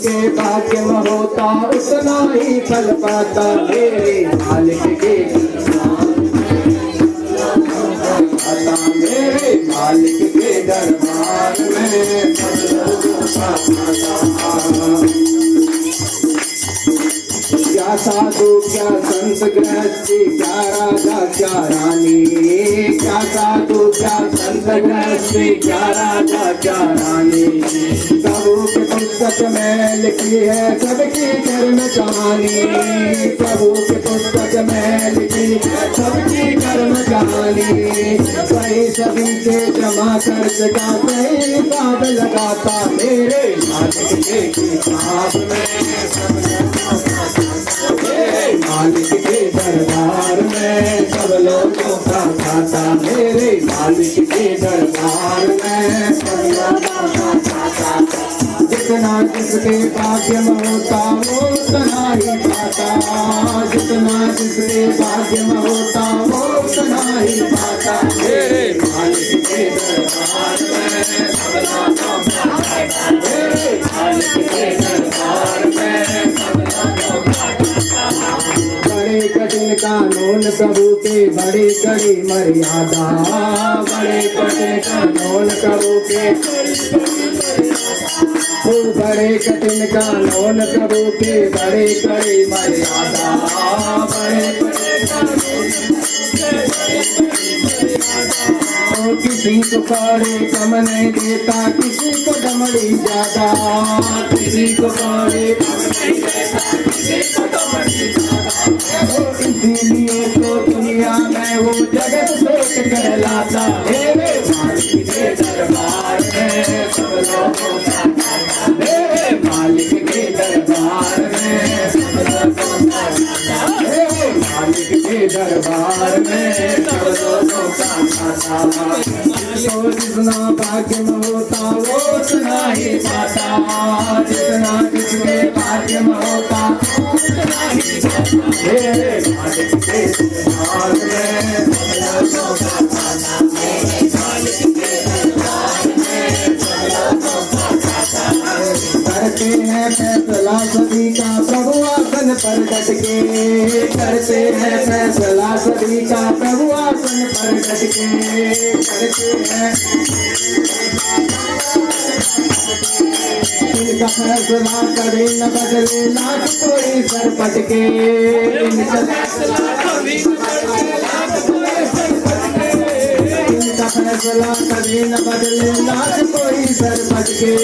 जिसके भाग्य में होता उतना ही फल पाता। मेरे मालिक के मेरे मालिक के दरबार में क्या साधु क्या संत गृहस्थी क्या राजा क्या रानी, क्या साधु क्या संत गृहस्थी क्या राजा क्या रानी। प्रभु के पुस्तक में लिखी है सबकी कर्म कहानी, प्रभु के पुस्तक में लिखी है सबकी कर्म कहानी। सही सभी के जमा कर सका सही हिसाब लगाता। मेरे मालिक के किताब में मालिक के दरबार में सब लोगों का खाता। मेरे मालिक के दरबार में सब लोगों का खाता। जितना जिसके भाग्य में होता वो उतना ही पाता, जितना जिसके भाग्य में होता वो उतना ही पाता। मेरे मालिक के दरबार में सब लोगों का खाता। मेरे मालिक के दरबार में सब लोगों का खाता। बड़े कठिन कानून प्रभु के बड़ी कड़ी मर्यादा, बड़े कठिन कानून प्रभु के बड़े कठिन कानून प्रभु के बड़े कड़ी मर्यादा, बड़े किसी को कौड़े कम नहीं देता, किसी को दमड़ी ज्यादा, किसी को कौड़े कम नहीं देता, किसी को दमड़ी ज्यादा। इसीलिए तो दुनिया में वो जगत श्रेष्ठ कहलाता। मेरे मालिक के दरबार में सब लोगों का खाता। मेरे मालिक के दरबार में सब लोगों का खाता। मेरे मालिक के दरबार में सब लोगों का खाता। तो जितना भाग्य में होता वो उतना ही पाता, जितना जिसके भाग्य में होता उतना ही पाता। मेरे मालिक के दरबार में सब लोगों का खाता। मेरे मालिक के दरबार में सब लोगों का खाता। करते हैं फैसला सभी का प्रभु आसन पर डट के, करते हैं फैसला सभी का प्रभु आसन पर डट के, करते हैं इनका फैसला कभी न बदले लाख कोई सर पटके, इनका फैसला कभी न बदले लाख कोई सर पटके, इनका फैसला कभी न बदले लाख कोई सर पटके।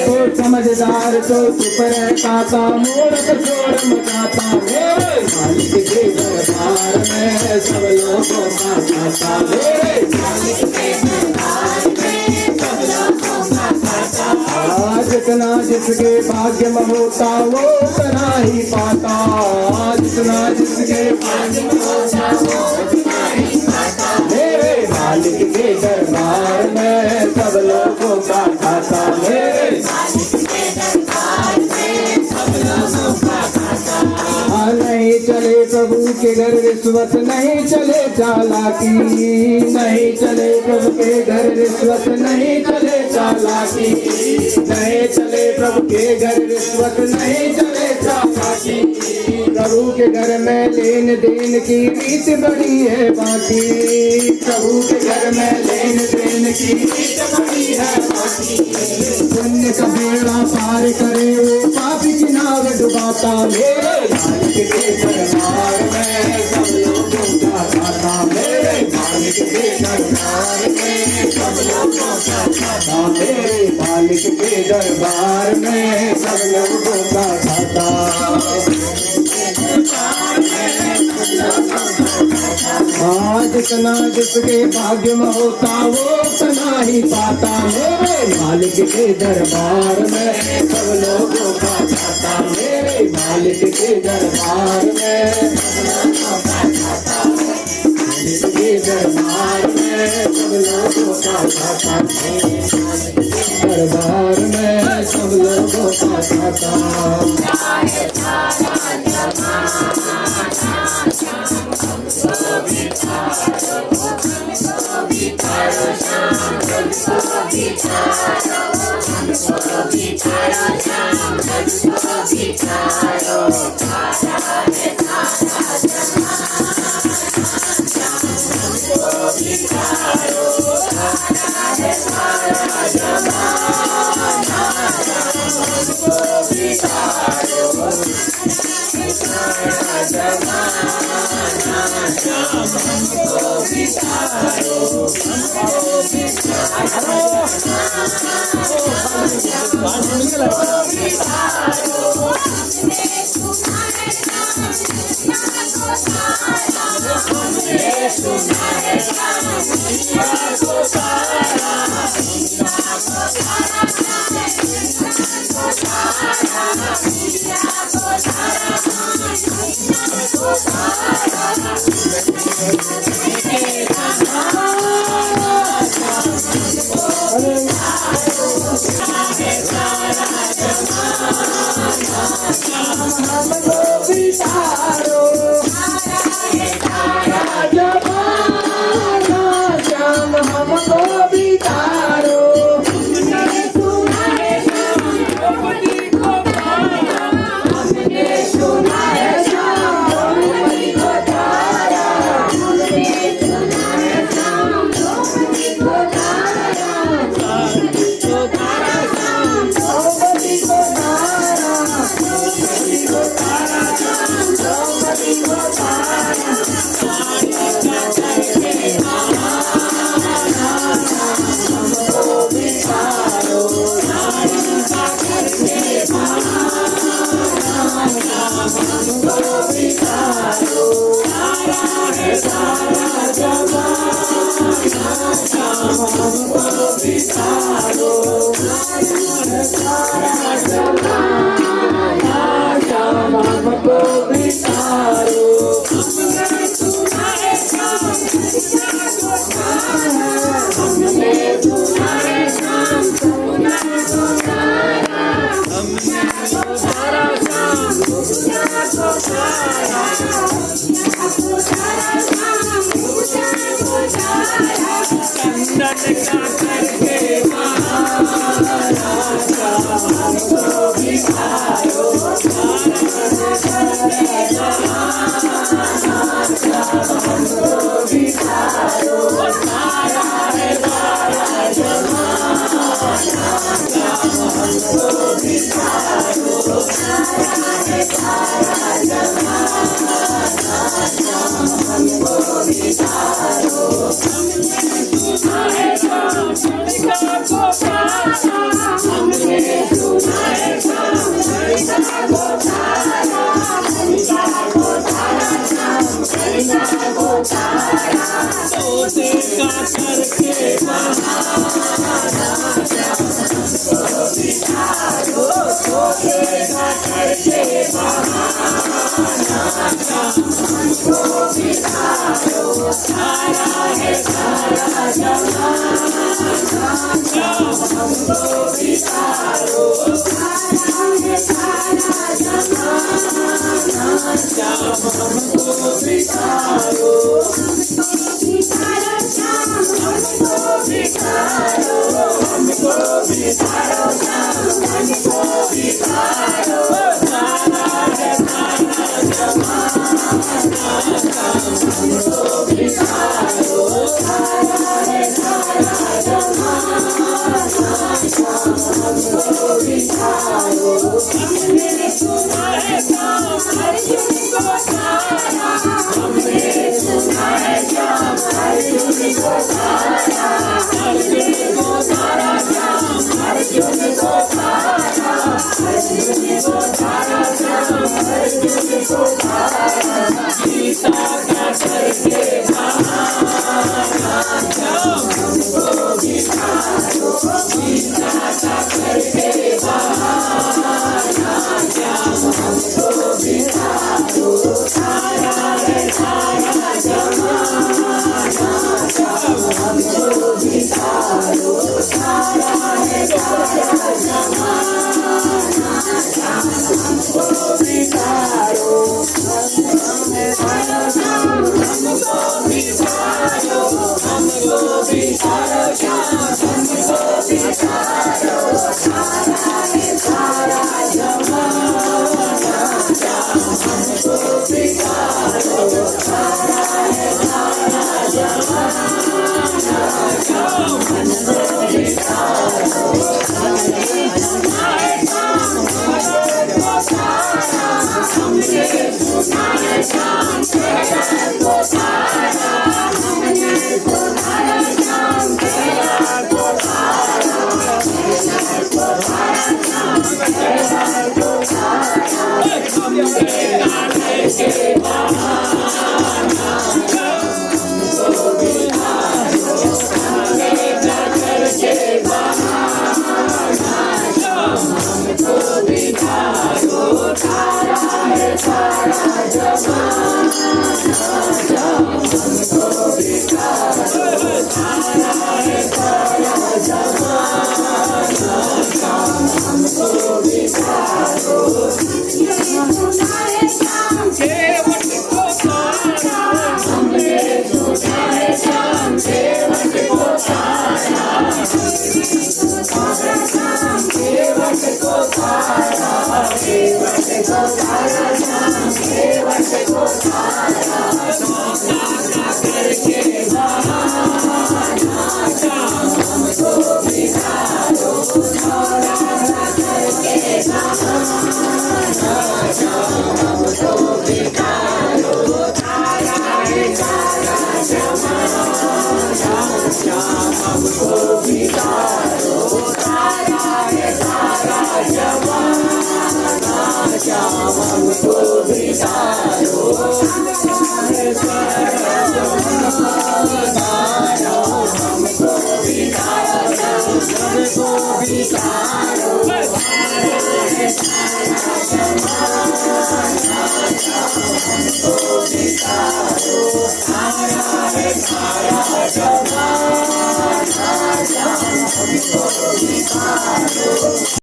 तो समझदार तो चुप रहता था, मूर्ख शोर मचाता। मेरे मालिक के दरबार में सब लोगों का खाता। मेरे मालिक के दरबार में सब लोगों का खाता। जितना जिसके भाग्य में होता वो उतना ही पाता, जितना जिसके भाग्य में होता वो उतना ही पाता। मेरे मालिक के दरबार में सब लोगों का खाता। मेरे मालिक के दरबार में सब लोगों का खाता। नहीं चले प्रभु के घर रिश्वत, नहीं चले चालाकी, नहीं चले प्रभु के घर रिश्वत, नहीं चले चालाकी, नहीं चले प्रभु के घर रिश्वत, नहीं चले चालाकी। प्रभु के घर में लेन देन की रीत बड़ी है बाकी, प्रभु के घर में लेन देन की रीत बड़ी है बाकी। पुण्य का बेड़ा पार करे वो पापी की नाव डुबाता। मेरे मालिक के दरबार में सब लोगों का खाता। मेरे मालिक के दरबार में सब लोगों का खाता। मेरे मालिक के दरबार में सब लोगों का खाता। जितना जिसके भाग्य में होता वो उतना ही पाता। मेरे मालिक के दरबार में सब लोगों का खाता। मेरे मालिक के दरबार में सब लोगों का खाता। मालिक के दरबार में सब लोगों का खाता। दरबार में सब लोगों का खाता। गीता का करके